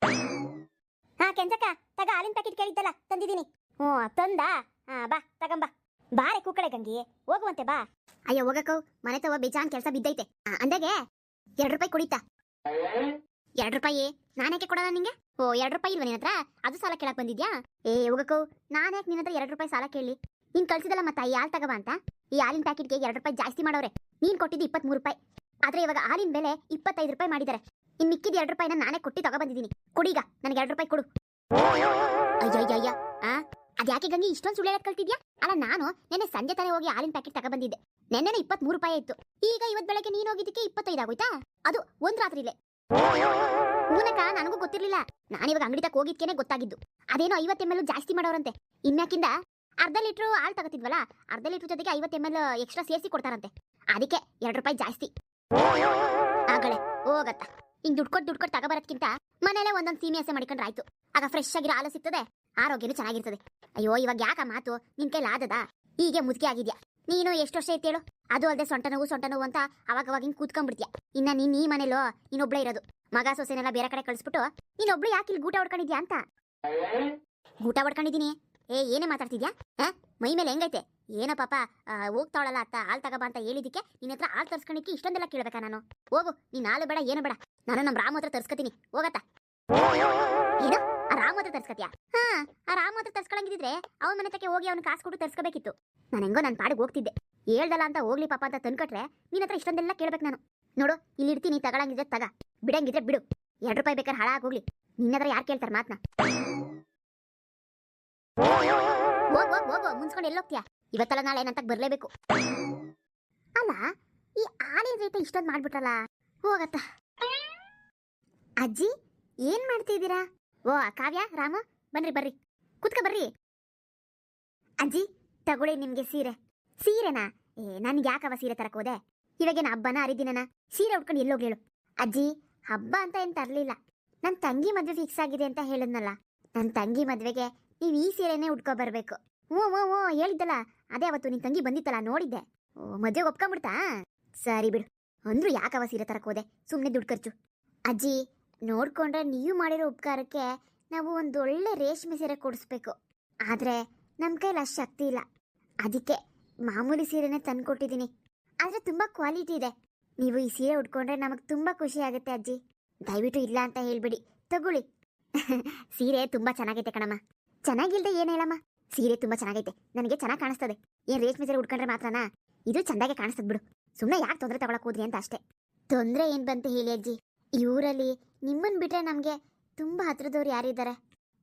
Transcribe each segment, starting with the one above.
ಹಾ ಕೆಂಚಕ್ಕ, ತಗ ಹಾಲಿನ ಪ್ಯಾಕೆಟ್ ಕೇಳಿದ್ದಲ್ಲ ತಂದಿದ್ದೀನಿ. ಹ್ಞೂ ತಂದಾ? ಹಾ ಬಾ ತಗಂಬಾ. ಬಾರೆ ಕೂಕಳೆ ಗಂಗಿ, ಹೋಗುವಂತೆ ಬಾ. ಅಯ್ಯೋ ಹೋಗಕ್ಕವು, ಮನೆ ತವ ಬೇಜಾನ್ ಕೆಲಸ ಬಿದ್ದೈತೆ. ಅಂದಾಗೆ 2 ರೂಪಾಯಿ ಕುಡಿತಾ. 2 ರೂಪಾಯಿ ನಾನ್ಯಾಕೆ ಕೊಡೋಣ ನಿಂಗೆ? ಓ 2 ರೂಪಾಯಿ ಇಲ್ವ ನಿನ್ನ ಹತ್ರ? ಅದು ಸಾಲ ಕೇಳಕ್ ಬಂದಿದ್ಯಾ? ಏ ಹೋಗಕ್ಕವು, ನಾನು ಯಾಕೆ ನಿನ್ನ ಹತ್ರ 2 ರೂಪಾಯಿ ಸಾಲ ಕೇಳಿ? ನೀನ್ ಕಳ್ಸಿದಲ್ಲ ಮತ್ತೆ ಈ ಹಾಲು ತಗಬಾ ಅಂತ. ಈ ಹಾಲಿನ ಪ್ಯಾಕೆಟ್ಗೆ 2 ರೂಪಾಯಿ ಜಾಸ್ತಿ ಮಾಡೋರೆ. ನೀನ್ ಕೊಟ್ಟಿದ್ದು 23 ರೂಪಾಯಿ, ಆದ್ರೆ ಇವಾಗ ಹಾಲಿನ ಬೆಲೆ 25 ರೂಪಾಯಿ ಮಾಡಿದ್ದಾರೆ. ಇನ್ ಮಿಕ್ಕಿದ 2 ರೂಪಾಯಿನ ನಾನೇ ಕೊಟ್ಟು ತಗೊಬಂದಿದ್ದೀನಿ. ಕುಡೀಗ ನನಗೆ 2 ರೂಪಾಯಿ ಕೊಡು. ಅಯ್ಯಯ್ಯಯ್ಯ, ಅದ್ಯಾಕೆ ಗಂಗಿ ಇಷ್ಟೊಂದು ಸುಳ್ಳು ಹೇಳಕ್ ಕಲ್ತಿದ್ಯಾ? ಅಲ್ಲ ನಾನು ನೆನ್ನೆ ಸಂಜೆ ತಾನೇ ಹೋಗಿ ಹಾಲಿನ ಪ್ಯಾಕೆಟ್ ತಗೊಬಂದಿದ್ದೆ. ನೆನ್ನೆ 23 ರೂಪಾಯಿ ಆಯ್ತು. ಈಗ ಇವತ್ತು ಬೆಳಗ್ಗೆ ನೀನು ಹೋಗಿದ್ದಕ್ಕೆ 25 ಆಗೋಯ್ತಾ? ಅದು ಒಂದ್ ರಾತ್ರಿಲೇ. ಮೂಲಕ ನನಗೂ ಗೊತ್ತಿರ್ಲಿಲ್ಲ. ನಾನಿವಾಗ ಅಂಗಡಿ ತಕ ಹೋಗಿದ್ಕೇನೆ ಗೊತ್ತಾಗಿದ್ದು. ಅದೇನೋ 50 ml ಜಾಸ್ತಿ ಮಾಡೋರಂತೆ. ಇನ್ಯಾಕಿಂದ ಅರ್ಧ ಲೀಟ್ರು ಹಾಲು ತಗೋತಿದ್ವಲ್ಲ, ಅರ್ಧ ಲೀಟ್ರ್ ಜೊತೆಗೆ 50 ml ಎಕ್ಸ್ಟ್ರಾ ಸೇರಿಸಿ ಕೊಡ್ತಾರಂತೆ. ಅದಕ್ಕೆ 2 ರೂಪಾಯಿ ಜಾಸ್ತಿ. ಆಗಳೆ ಹೋಗತ್ತ. ಹಿಂಗ್ ದುಡ್ಡು ಕೊಟ್ಟು ತಗೋಬರೋದ್ಕಿಂತ ಮನೇಲೆ ಒಂದೊಂದು ಸೀಮೆ ಹಸೆ ಮಾಡ್ಕೊಂಡ್ರೆ ಆಯ್ತು. ಆಗ ಫ್ರೆಶ್ ಆಗಿರೋ ಹಾಲು ಸಿಗ್ತದೆ, ಆರೋಗ್ಯನೂ ಚೆನ್ನಾಗಿರ್ತದೆ. ಅಯ್ಯೋ ಇವಾಗ ಯಾಕ ಮಾತು ನಿನ್ ಕೈಲಿ ಆದದ? ಹೀಗೆ ಮುದುಕಿ ಆಗಿದ್ಯಾ ನೀನು. ಎಷ್ಟು ವರ್ಷ ಐತೇಳು? ಅದು ಅಲ್ಲದೆ ಸೊಂಟ ನೋವು ಅಂತ ಅವಾಗ ಹಿಂಗ್ ಕೂತ್ಕೊಂಡ್ಬಿಡ್ತೀಯ. ಇನ್ನ ನೀನ್ ಈ ಮನೇಲೋ ನೀನೊಬ್ಳೆ ಇರೋದು. ಮಗ ಸೊಸೆನೆಲ್ಲ ಬೇರೆ ಕಡೆ ಕಳಿಸ್ಬಿಟ್ಟು ನೀನೊಬ್ಳು ಯಾಕೆ ಇಲ್ಲಿ ಗೂಟ ಹೊಡ್ಕೊಂಡಿದ್ಯಾ ಅಂತ. ಗೂಟ ಹೊಡ್ಕೊಂಡಿದೀನಿ? ಏನೇ ಮಾತಾಡ್ತಿದ್ಯಾ? ಮೈ ಮೇಲೆ ಹೆಂಗೈತೆ? ಏನೋ ಪಾಪ ಹೋಗ್ತಾವಳಲ್ಲ ಅತ್ತ ಹಾಲು ತಗೋಬಾ ಅಂತ ಹೇಳಿದಿಕ್ಕೆ ನಿನ್ನ ಹತ್ರ ಹಾಲು ತರ್ಸ್ಕೊಂಡಿಕ್ಕೆ ಇಷ್ಟೊಂದೆಲ್ಲ ಕೇಳ್ಬೇಕಾ ನಾನು? ಹೋಗು, ನೀನ್ ಹಾಲು ಬೇಡ ಏನು ಬೇಡ, ನಾನು ನಮ್ಮ ರಾಮ ಹತ್ರ ತರ್ಸ್ಕೊತೀನಿ. ಹೋಗತ್ತ. ಏನು ಆ ರಾಮ ಹತ್ರ ತರ್ಸ್ಕತ್ಯಾ? ಆ ರಾಮ ಹತ್ರ ತರ್ಸ್ಕೊಳಂಗಿದ್ರೆ ಅವನ ಮನೆ ತಕ್ಕೆ ಹೋಗಿ ಅವ್ನ ಕಾಸು ಕೊಟ್ಟು ತರ್ಸ್ಕೋಬೇಕಿತ್ತು. ನಾನು ಹೆಂಗೋ ನನ್ನ ಪಾಡಿಗೆ ಹೋಗ್ತಿದ್ದೆ. ಹೇಳ್ದಲ್ಲ ಅಂತ ಹೋಗ್ಲಿ ಪಾಪ ಅಂತ ತಂದ್ಕೊಟ್ರೆ ನಿನ್ನ ಹತ್ರ ಇಷ್ಟೊಂದೆಲ್ಲ ಕೇಳ್ಬೇಕು ನಾನು. ನೋಡು ಇಲ್ಲಿ ಇಡ್ತೀನಿ, ತಗೊಳಂಗಿದ್ರೆ ತಗ, ಬಿಡಂಗಿದ್ರೆ ಬಿಡು. 2 ರೂಪಾಯಿ ಬೇಕಾದ್ರೆ ಹಾಳಾಗೋಗ್ಲಿ, ನಿನ್ನ ಹತ್ರ ಯಾರು ಕೇಳ್ತಾರೆ ಮಾತ್ನ? ಹೋಗು ಮುನ್ಸ್ಕೊಂಡು ಎಲ್ಲೋಗ್ತೀಯಾ? ಇವತ್ತಲ್ಲ ನಾಳೆ ನಂತಕ್ ಬರ್ಲೇಬೇಕು. ಅಲ್ಲ ಈ ಹಾಲಿನ ರೇಟ್ ಇಷ್ಟೊಂದು ಮಾಡ್ಬಿಟ್ರಲ್ಲ. ಹೋಗತ್ತ. ಅಜ್ಜಿ ಏನ್ ಮಾಡ್ತಿದ್ದೀರಾ? ಓ ಕಾವ್ಯ, ರಾಮ ಬರ್ರಿ ಕುತ್ಕ ಬರ್ರಿ. ಅಜ್ಜಿ ತಗೊಳ್ಳಿ ನಿಮ್ಗೆ ಸೀರೆ. ಸೀರೆನಾ? ನನ್ಗೆ ಯಾಕವ ಸೀರೆ ತರಕ್ ಹೋದೆ? ಇವಾಗೇನು ಹಬ್ಬನ ಹರಿದಿನನ? ಸೀರೆ ಉಟ್ಕೊಂಡು ಎಲ್ಲೋಗ್ಲಿ ಹೇಳು? ಅಜ್ಜಿ ಹಬ್ಬ ಅಂತ ಏನ್ ತರ್ಲಿಲ್ಲ, ನನ್ನ ತಂಗಿ ಮದ್ವೆ ಫಿಕ್ಸ್ ಆಗಿದೆ ಅಂತ ಹೇಳಿದ್ನಲ್ಲ. ನನ್ನ ತಂಗಿ ಮದ್ವೆಗೆ ನೀವು ಈ ಸೀರೆನೇ ಉಟ್ಕೊ ಬರ್ಬೇಕು. ಹ್ಞೂ ಹೇಳಿದ್ದಲ್ಲ, ಅದೇ ಅವತ್ತು ನಿನ್ ತಂಗಿ ಬಂದಿತ್ತಲ್ಲ ನೋಡಿದ್ದೆ. ಓ ಮದ್ವೆಗೆ ಒಪ್ಕೊಂಡ್ಬಿಡ್ತಾ? ಸರಿ ಬಿಡು. ಅಂದ್ರೂ ಯಾಕವ ಸೀರೆ ತರಕ್ ಹೋದೆ? ಸುಮ್ಮನೆ ದುಡ್ಡು ಖರ್ಚು. ಅಜ್ಜಿ ನೋಡ್ಕೊಂಡ್ರೆ ನೀವು ಮಾಡಿರೋ ಉಪಕಾರಕ್ಕೆ ನಾವು ಒಂದು ಒಳ್ಳೆ ರೇಷ್ಮೆ ಸೀರೆ ಕೊಡಿಸ್ಬೇಕು. ಆದ್ರೆ ನಮ್ಮ ಕೈಲಿ ಅಷ್ಟು ಶಕ್ತಿ ಇಲ್ಲ. ಅದಕ್ಕೆ ಮಾಮೂಲಿ ಸೀರೆನೇ ತಂದ್ಕೊಟ್ಟಿದ್ದೀನಿ. ಆದ್ರೆ ತುಂಬಾ ಕ್ವಾಲಿಟಿ ಇದೆ. ನೀವು ಈ ಸೀರೆ ಉಟ್ಕೊಂಡ್ರೆ ನಮಗೆ ತುಂಬಾ ಖುಷಿ ಆಗುತ್ತೆ ಅಜ್ಜಿ. ದಯವಿಟ್ಟು ಇಲ್ಲ ಅಂತ ಹೇಳ್ಬಿಡಿ, ತಗೊಳ್ಳಿ. ಸೀರೆ ತುಂಬಾ ಚೆನ್ನಾಗೈತೆ ಕಣಮ್ಮ. ಚೆನ್ನಾಗಿಲ್ದೆ ಏನ್ ಹೇಳಮ್ಮ, ಸೀರೆ ತುಂಬಾ ಚೆನ್ನಾಗೈತೆ, ನನಗೆ ಚೆನ್ನಾಗಿ ಕಾಣಿಸ್ತದೆ. ಏನ್ ರೇಷ್ಮೆ ಸೀರೆ ಉಟ್ಕೊಂಡ್ರೆ ಮಾತ್ರನಾ? ಇದು ಚಂದಾಗೆ ಕಾಣಿಸ್ತದ ಬಿಡು. ಸುಮ್ಮನೆ ಯಾಕೆ ತೊಂದರೆ ತಗೊಳಕ್ ಹೋದ್ರಿ ಅಂತ ಅಷ್ಟೇ. ತೊಂದರೆ ಏನ್ ಬಂತು ಹೇಳಿ ಅಜ್ಜಿ? ಈ ಊರಲ್ಲಿ ನಿಮ್ಮನ್ ಬಿಟ್ರೆ ನಮ್ಗೆ ತುಂಬಾ ಹತ್ರದವ್ರು ಯಾರಿದ್ದಾರೆ?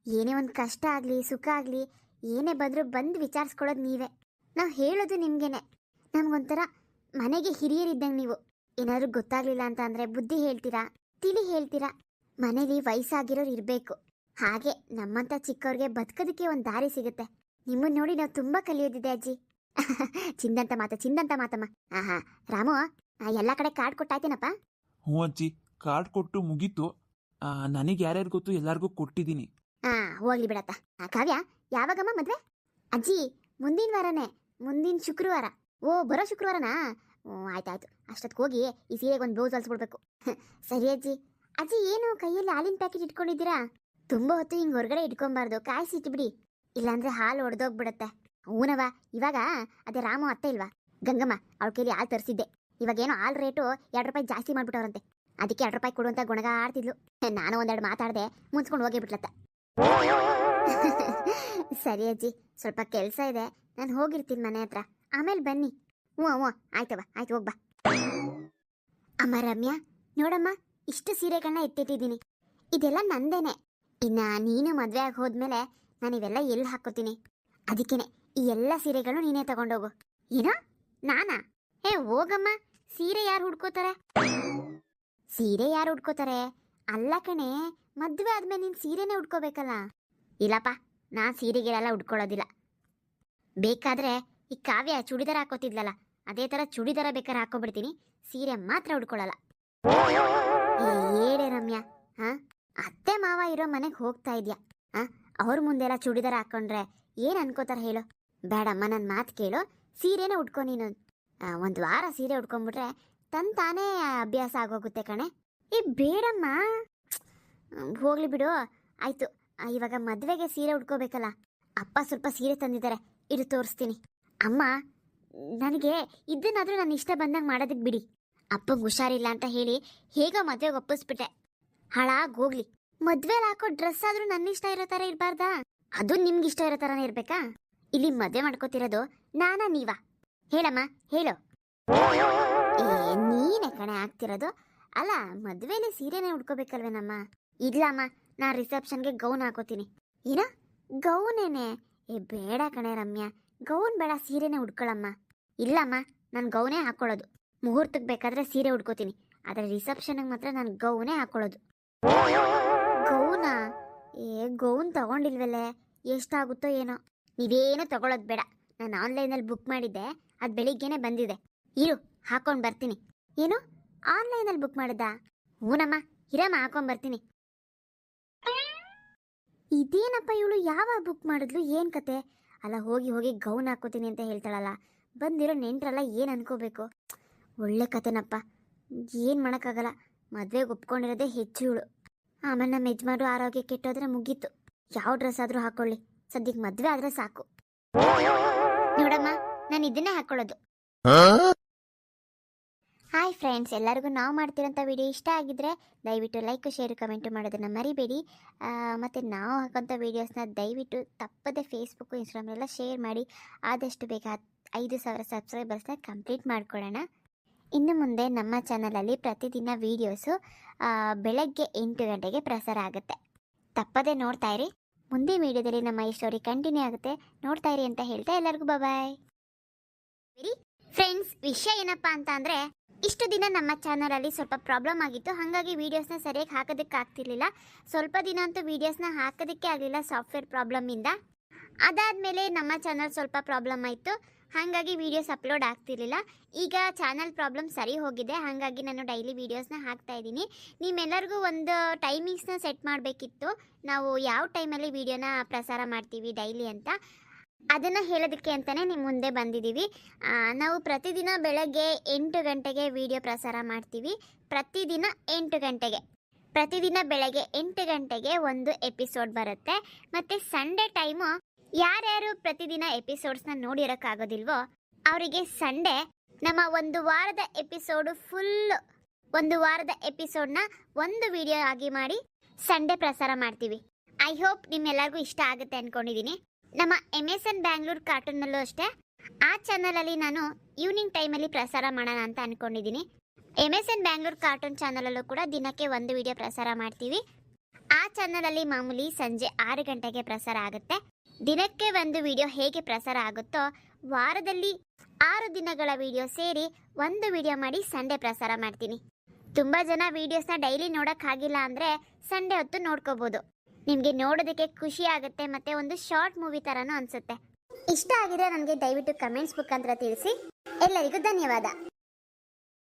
ಏನೇ ಒಂದು ಕಷ್ಟ ಆಗ್ಲಿ ಸುಖ ಆಗ್ಲಿ ಏನೇ ಬಂದ್ರು ಬಂದು ವಿಚಾರಿಸ್ಕೊಳ್ಳೋದು ನೀವೇ. ನಾವು ಹೇಳೋದು ನಿಮ್ಗೇನೆ. ನಮ್ಗೊಂಥರ ಮನೆಗೆ ಹಿರಿಯರಿದ್ದಂಗೆ ನೀವು. ಏನಾದ್ರು ಗೊತ್ತಾಗ್ಲಿಲ್ಲ ಅಂತ ಅಂದ್ರೆ ಬುದ್ಧಿ ಹೇಳ್ತೀರಾ, ತಿಳಿ ಹೇಳ್ತೀರಾ. ಮನೇಲಿ ವಯಸ್ಸಾಗಿರೋರು ಇರಬೇಕು. ಹಾಗೆ ನಮ್ಮಂತ ಚಿಕ್ಕವ್ರಿಗೆ ಬದುಕೋದಕ್ಕೆ ಒಂದು ದಾರಿ ಸಿಗುತ್ತೆ. ನಿಮ್ಮನ್ನ ನೋಡಿ ನಾವು ತುಂಬಾ ಕಲಿಯೋದಿದೆ ಅಜ್ಜಿ. ಚಿಂದಂತ ಮಾತಮ್ಮ. ರಾಮು, ಎಲ್ಲ ಕಡೆ ಕಾರ್ಡ್ ಕೊಟ್ಟಾಯ್ತೇನಪ್ಪ? ಹ್ಞೂ ಅಜ್ಜಿ, ಕಾರ್ಡ್ ಕೊಟ್ಟು ಮುಗೀತು. ನನಗೆ ಯಾರ್ಯಾರು ಗೊತ್ತು ಎಲ್ಲಾರ್ಗೂ ಕೊಟ್ಟಿದ್ದೀನಿ. ಹೋಗ್ಲಿ ಬಿಡತ್ತ. ಕಾವ್ಯ ಯಾವಾಗಮ್ಮ ಮದ್ವೆ? ಅಜ್ಜಿ ಮುಂದಿನ ವಾರನೇ, ಮುಂದಿನ ಶುಕ್ರವಾರ. ಓ ಬರೋ ಶುಕ್ರವಾರನಾ? ಆಯ್ತಾಯ್ತು. ಅಷ್ಟೊತ್ತಿಗೆ ಹೋಗಿ ಈ ಸೀರೆಗೆ ಒಂದು ಬ್ಲೌಸ್ ಹೊಲ್ಸ್ಬಿಡ್ಬೇಕು. ಸರಿ ಅಜ್ಜಿ. ಅಜ್ಜಿ ಏನು ಕೈಯಲ್ಲಿ ಹಾಲಿನ ಪ್ಯಾಕೆಟ್ ಇಟ್ಕೊಂಡಿದ್ದೀರಾ? ತುಂಬ ಹೊತ್ತು ಹಿಂಗೆ ಹೊರಗಡೆ ಇಟ್ಕೊಬಾರ್ದು, ಕಾಯಿಸಿ ಇಟ್ಬಿಡಿ, ಇಲ್ಲಾಂದ್ರೆ ಹಾಲು ಒಡೆದೋಗ್ಬಿಡತ್ತೆ. ಹೂನವ, ಇವಾಗ ಅದೇ ರಾಮು ಅತ್ತೆ ಇಲ್ವಾ ಗಂಗಮ್ಮ, ಅವಳ ಕೈಲಿ ಹಾಲು ತರಿಸಿದ್ದೆ. ಇವಾಗೇನೋ ಹಾಲು ರೇಟು 2 ರೂಪಾಯಿ ಜಾಸ್ತಿ ಮಾಡ್ಬಿಟ್ಟವ್ರಂತೆ. ಅದಕ್ಕೆ 2 ರೂಪಾಯಿ ಕೊಡು ಅಂತ ಗೊಣಗಾಡ್ತಿದ್ಲು. ನಾನು ಒಂದೆರಡು ಮಾತಾಡ್ದೆ, ಮುನ್ಸ್ಕೊಂಡು ಹೋಗೇ ಬಿಟ್ಲತ್ತ. ಸರಿ ಅಜ್ಜಿ, ಸ್ವಲ್ಪ ಕೆಲಸ ಇದೆ, ನಾನು ಹೋಗಿರ್ತೀನಿ ಮನೆ ಹತ್ರ, ಆಮೇಲೆ ಬನ್ನಿ. ಹ್ಞೂ ಆಯ್ತವ, ಆಯ್ತು ಹೋಗ್ಬಾ. ಅಮ್ಮ ರಮ್ಯಾ, ನೋಡಮ್ಮ ಇಷ್ಟು ಸೀರೆಗಳನ್ನ ಎತ್ತಿಟ್ಟಿದ್ದೀನಿ. ಇದೆಲ್ಲ ನಂದೇನೆ. ಇನ್ನ ನೀನು ಮದ್ವೆ ಆಗಿ ಹೋದ್ಮೇಲೆ ನಾನು ಇವೆಲ್ಲ ಎಲ್ಲಿ ಹಾಕೋತೀನಿ. ಅದಕ್ಕೇನೆ ಈ ಎಲ್ಲ ಸೀರೆಗಳು ನೀನೇ ತಗೊಂಡೋಗು. ಏನೋ ನಾನಾ? ಹೋಗಮ್ಮ, ಸೀರೆ ಯಾರು ಹುಡ್ಕೋತಾರೆ? ಸೀರೆ ಯಾರು ಹುಡ್ಕೋತಾರೆ? ಅಲ್ಲ ಕಣೆ, ಮದ್ವೆ ಆದ್ಮೇಲೆ ನೀನು ಸೀರೆನೇ ಉಟ್ಕೋಬೇಕಲ್ಲ. ಇಲ್ಲಪ್ಪ, ನಾನು ಸೀರೆಗೆಲ್ಲ ಉಟ್ಕೊಳ್ಳೋದಿಲ್ಲ. ಬೇಕಾದ್ರೆ ಈ ಕಾವ್ಯ ಚೂಡಿದಾರ ಹಾಕೋತಿದ್ಲಲ್ಲ, ಅದೇ ಥರ ಚೂಡಿದಾರ ಬೇಕಾದ್ರೆ ಹಾಕೋಬಿಡ್ತೀನಿ, ಸೀರೆ ಮಾತ್ರ ಉಟ್ಕೊಳ್ಳಲ್ಲ. ಏನೇ ರಮ್ಯಾ, ಅತ್ತೆ ಮಾವ ಇರೋ ಮನೆಗೆ ಹೋಗ್ತಾ ಇದೆಯಾ? ಅವ್ರ ಮುಂದೆಲ್ಲ ಚೂಡಿದಾರ ಹಾಕೊಂಡ್ರೆ ಏನು ಅನ್ಕೋತಾರೆ ಹೇಳು? ಬೇಡಮ್ಮ, ನನ್ನ ಮಾತು ಕೇಳು, ಸೀರೆನೇ ಉಟ್ಕೊ ನೀನು. 1 ವಾರ ಸೀರೆ ಉಟ್ಕೊಂಡ್ಬಿಟ್ರೆ ತಾನೇ ಅಭ್ಯಾಸ ಆಗೋಗುತ್ತೆ ಕಣೆ. ಬೇಡಮ್ಮ, ಹೋಗ್ಲಿ ಬಿಡು. ಆಯ್ತು, ಇವಾಗ ಮದುವೆಗೆ ಸೀರೆ ಉಟ್ಕೋಬೇಕಲ್ಲ. ಅಪ್ಪ ಸ್ವಲ್ಪ ಸೀರೆ ತಂದಿದ್ದಾರೆ, ಇದು ತೋರಿಸ್ತೀನಿ. ಅಮ್ಮ, ನನಗೆ ಇದನ್ನಾದರೂ ನನ್ನ ಇಷ್ಟ ಬಂದಂಗೆ ಮಾಡೋದಕ್ಕೆ ಬಿಡಿ. ಅಪ್ಪಂಗೆ ಹುಷಾರಿಲ್ಲ ಅಂತ ಹೇಳಿ ಹೇಗೋ ಮದುವೆಗೆ ಒಪ್ಪಿಸ್ಬಿಟ್ಟೆ. ಹಾಳಾಗೋಗ್ಲಿ. ಮದ್ವೆಲಿ ಹಾಕೋ ಡ್ರೆಸ್ ಆದ್ರೂ ನನ್ನ ಇಷ್ಟ ಇರೋ ಥರ ಇರಬಾರ್ದಾ? ಅದು ನಿಮ್ಗೆ ಇಷ್ಟ ಇರೋ ಥರನೇ ಇರ್ಬೇಕಾ? ಇಲ್ಲಿ ಮದುವೆ ಮಾಡ್ಕೋತಿರೋದು ನಾನಾ ನೀವಾ? ಹೇಳಮ್ಮ, ಹೇಳು. ನೀನೇ ಕಣೆ ಆಗ್ತಿರೋದು. ಅಲ್ಲ, ಮದುವೆಲಿ ಸೀರೆನೇ ಉಟ್ಕೋಬೇಕಲ್ವೇನಮ್ಮ? ಇಲ್ಲಮ್ಮ, ನಾ ರಿಸೆಪ್ಷನ್ಗೆ ಗೌನ್ ಹಾಕೋತೀನಿ. ಏನ ಗೌನೇನೆ? ಬೇಡ ಕಣೆ ರಮ್ಯಾ, ಗೌನ್ ಬೇಡ, ಸೀರೆನೇ ಉಟ್ಕೊಳಮ್ಮ. ಇಲ್ಲಮ್ಮ, ನಾನು ಗೌನೇ ಹಾಕೊಳ್ಳೋದು. ಮುಹೂರ್ತಕ್ಕೆ ಬೇಕಾದ್ರೆ ಸೀರೆ ಉಟ್ಕೋತೀನಿ, ಆದರೆ ರಿಸೆಪ್ಷನ್ಗೆ ಮಾತ್ರ ನಾನು ಗೌನೇ ಹಾಕೊಳ್ಳೋದು. ಗೌನಾ? ಗೌನ್ ತಗೊಂಡಿಲ್ವಲ್ಲೇ, ಎಷ್ಟಾಗುತ್ತೋ ಏನೋ. ನೀವೇನು ತಗೊಳ್ಳೋದು ಬೇಡ, ನಾನು ಆನ್ಲೈನಲ್ಲಿ ಬುಕ್ ಮಾಡಿದ್ದೆ, ಅದು ಬೆಳಿಗ್ಗೆನೆ ಬಂದಿದೆ. ಇರು, ಹಾಕೊಂಡು ಬರ್ತೀನಿ. ಏನು, ಆನ್ಲೈನಲ್ಲಿ ಬುಕ್ ಮಾಡಿದ್ದಾ? ಹೂನಮ್ಮ, ಇರಮ್ಮ, ಹಾಕೊಂಡು ಬರ್ತೀನಿ. ಇದೇನಪ್ಪ ಇವಳು ಯಾವಾಗ ಬುಕ್ ಮಾಡಿದ್ಲು, ಏನು ಕತೆ? ಅಲ್ಲ, ಹೋಗಿ ಹೋಗಿ ಗೌನ್ ಹಾಕೋತೀನಿ ಅಂತ ಹೇಳ್ತಾಳಲ್ಲ, ಬಂದಿರೋ ನೆಂಟ್ರಲ್ಲ ಏನು ಅನ್ಕೋಬೇಕು? ಒಳ್ಳೆ ಕತೆನಪ್ಪ, ಏನು ಮಾಡೋಕ್ಕಾಗಲ್ಲ. ಮದುವೆಗೆ ಒಪ್ಕೊಂಡಿರೋದೇ ಹೆಚ್ಚು ಇವಳು. ಆಮೇಲೆ ನಮ್ಮ ಯಜಮಾನ್ರು ಆರೋಗ್ಯ ಕೆಟ್ಟೋದ್ರೆ ಮುಗೀತು. ಯಾವ ಡ್ರೆಸ್ ಆದರೂ ಹಾಕೊಳ್ಳಿ, ಸದ್ಯಕ್ಕೆ ಮದುವೆ ಆದರೆ ಸಾಕು. ನೋಡಮ್ಮ, ನಾನು ಇದನ್ನೇ ಹಾಕೊಳ್ಳೋದು. ಹಾಯ್ ಫ್ರೆಂಡ್ಸ್, ಎಲ್ಲರಿಗೂ ನಾವು ಮಾಡ್ತಿರೋಂಥ ವಿಡಿಯೋ ಇಷ್ಟ ಆಗಿದ್ರೆ ದಯವಿಟ್ಟು ಲೈಕ್, ಶೇರ್, ಕಮೆಂಟು ಮಾಡೋದನ್ನು ಮರಿಬೇಡಿ. ಮತ್ತು ನಾವು ಹಾಕೋಂಥ ವೀಡಿಯೋಸ್ನ ದಯವಿಟ್ಟು ತಪ್ಪದೆ ಫೇಸ್ಬುಕ್ಕು, ಇನ್ಸ್ಟಾಗ್ರಾಮೆಲ್ಲ ಶೇರ್ ಮಾಡಿ ಆದಷ್ಟು ಬೇಗ 5,000 ಸಬ್ಸ್ಕ್ರೈಬರ್ಸ್ನ ಕಂಪ್ಲೀಟ್ ಮಾಡ್ಕೊಳ್ಳೋಣ. ಇನ್ನು ಮುಂದೆ ನಮ್ಮ ಚಾನಲಲ್ಲಿ ಪ್ರತಿದಿನ ವೀಡಿಯೋಸು ಬೆಳಗ್ಗೆ 8 ಗಂಟೆಗೆ ಪ್ರಸಾರ ಆಗುತ್ತೆ. ತಪ್ಪದೆ ನೋಡ್ತಾ ಇರಿ. ಮುಂದಿನ ವೀಡಿಯೋದಲ್ಲಿ ನಮ್ಮ ಈ ಸ್ಟೋರಿ ಕಂಟಿನ್ಯೂ ಆಗುತ್ತೆ, ನೋಡ್ತಾ ಇರಿ ಅಂತ ಹೇಳ್ತಾ ಎಲ್ಲರಿಗೂ ಬಾಯ್. ಫ್ರೆಂಡ್ಸ್, ವಿಷಯ ಏನಪ್ಪ ಅಂತ ಅಂದರೆ, ಇಷ್ಟು ದಿನ ನಮ್ಮ ಚಾನಲಲ್ಲಿ ಸ್ವಲ್ಪ ಪ್ರಾಬ್ಲಮ್ ಆಗಿತ್ತು. ಹಾಗಾಗಿ ವೀಡಿಯೋಸ್ನ ಸರಿಯಾಗಿ ಹಾಕೋದಕ್ಕೆ ಆಗ್ತಿರ್ಲಿಲ್ಲ. ಸ್ವಲ್ಪ ದಿನ ಅಂತೂ ವೀಡಿಯೋಸ್ನ ಹಾಕೋದಕ್ಕೆ ಆಗಲಿಲ್ಲ ಸಾಫ್ಟ್ವೇರ್ ಪ್ರಾಬ್ಲಮಿಂದ. ಅದಾದಮೇಲೆ ನಮ್ಮ ಚಾನಲ್ ಸ್ವಲ್ಪ ಪ್ರಾಬ್ಲಮ್ ಆಯಿತು, ಹಾಗಾಗಿ ವೀಡಿಯೋಸ್ ಅಪ್ಲೋಡ್ ಆಗ್ತಿರ್ಲಿಲ್ಲ. ಈಗ ಚಾನಲ್ ಪ್ರಾಬ್ಲಮ್ ಸರಿ ಹೋಗಿದೆ, ಹಾಗಾಗಿ ನಾನು ಡೈಲಿ ವೀಡಿಯೋಸ್ನ ಹಾಕ್ತಾ ಇದ್ದೀನಿ. ನಿಮ್ಮೆಲ್ಲರಿಗೂ ಒಂದು ಟೈಮಿಂಗ್ಸ್ನ ಸೆಟ್ ಮಾಡಬೇಕಿತ್ತು, ನಾವು ಯಾವ ಟೈಮಲ್ಲಿ ವೀಡಿಯೋನ ಪ್ರಸಾರ ಮಾಡ್ತೀವಿ ಡೈಲಿ ಅಂತ. ಅದನ್ನು ಹೇಳೋದಕ್ಕೆ ಅಂತಲೇ ನಿಮ್ಮ ಮುಂದೆ ಬಂದಿದ್ದೀವಿ. ನಾವು ಪ್ರತಿದಿನ ಬೆಳಗ್ಗೆ 8 ಗಂಟೆಗೆ ವೀಡಿಯೋ ಪ್ರಸಾರ ಮಾಡ್ತೀವಿ. ಪ್ರತಿದಿನ 8 ಗಂಟೆಗೆ, ಪ್ರತಿದಿನ ಬೆಳಗ್ಗೆ 8 ಗಂಟೆಗೆ ಒಂದು ಎಪಿಸೋಡ್ ಬರುತ್ತೆ. ಮತ್ತು ಸಂಡೇ ಟೈಮು ಯಾರ್ಯಾರು ಪ್ರತಿದಿನ ಎಪಿಸೋಡ್ಸ್ನ ನೋಡಿರೋಕ್ಕಾಗೋದಿಲ್ವೋ ಅವರಿಗೆ ಸಂಡೇ ನಮ್ಮ ಒಂದು ವಾರದ ಎಪಿಸೋಡು ಒಂದು ವಾರದ ಎಪಿಸೋಡ್ನ ಒಂದು ವಿಡಿಯೋ ಆಗಿ ಮಾಡಿ ಸಂಡೇ ಪ್ರಸಾರ ಮಾಡ್ತೀವಿ. ಐ ಹೋಪ್ ನಿಮ್ಮೆಲ್ಲರಿಗೂ ಇಷ್ಟ ಆಗುತ್ತೆ ಅಂದ್ಕೊಂಡಿದ್ದೀನಿ. ನಮ್ಮ MSN ಬ್ಯಾಂಗ್ಳೂರ್ ಕಾರ್ಟೂನ್ನಲ್ಲೂ ಅಷ್ಟೇ, ಆ ಚಾನಲಲ್ಲಿ ನಾನು ಈವ್ನಿಂಗ್ ಟೈಮಲ್ಲಿ ಪ್ರಸಾರ ಮಾಡೋಣ ಅಂತ ಅಂದ್ಕೊಂಡಿದ್ದೀನಿ. MSN ಬ್ಯಾಂಗ್ಳೂರ್ ಕಾರ್ಟೂನ್ ಚಾನಲಲ್ಲೂ ಕೂಡ ದಿನಕ್ಕೆ ಒಂದು ವಿಡಿಯೋ ಪ್ರಸಾರ ಮಾಡ್ತೀವಿ. ಆ ಚಾನಲಲ್ಲಿ ಮಾಮೂಲಿ ಸಂಜೆ 6 ಗಂಟೆಗೆ ಪ್ರಸಾರ ಆಗುತ್ತೆ. ದಿನಕ್ಕೆ ಒಂದು ವಿಡಿಯೋ ಹೇಗೆ ಪ್ರಸಾರ ಆಗುತ್ತೋ ವಾರದಲ್ಲಿ 6 ದಿನಗಳ ವಿಡಿಯೋ ಸೇರಿ ಒಂದು ವಿಡಿಯೋ ಮಾಡಿ ಸಂಡೇ ಪ್ರಸಾರ ಮಾಡ್ತೀನಿ. ತುಂಬ ಜನ ವೀಡಿಯೋಸ್ನ ಡೈಲಿ ನೋಡೋಕ್ಕಾಗಿಲ್ಲ ಅಂದರೆ ಸಂಡೇ ಹೊತ್ತು ನೋಡ್ಕೋಬೋದು. ನಿಮಗೆ ನೋಡೋದಕ್ಕೆ ಖುಷಿ ಆಗುತ್ತೆ, ಮತ್ತು ಒಂದು ಶಾರ್ಟ್ ಮೂವಿ ಥರನೂ ಅನಿಸುತ್ತೆ. ಇಷ್ಟ ಆಗಿದ್ರೆ ನನಗೆ ದಯವಿಟ್ಟು ಕಮೆಂಟ್ಸ್ ಮುಖಾಂತರ ತಿಳಿಸಿ. ಎಲ್ಲರಿಗೂ ಧನ್ಯವಾದ.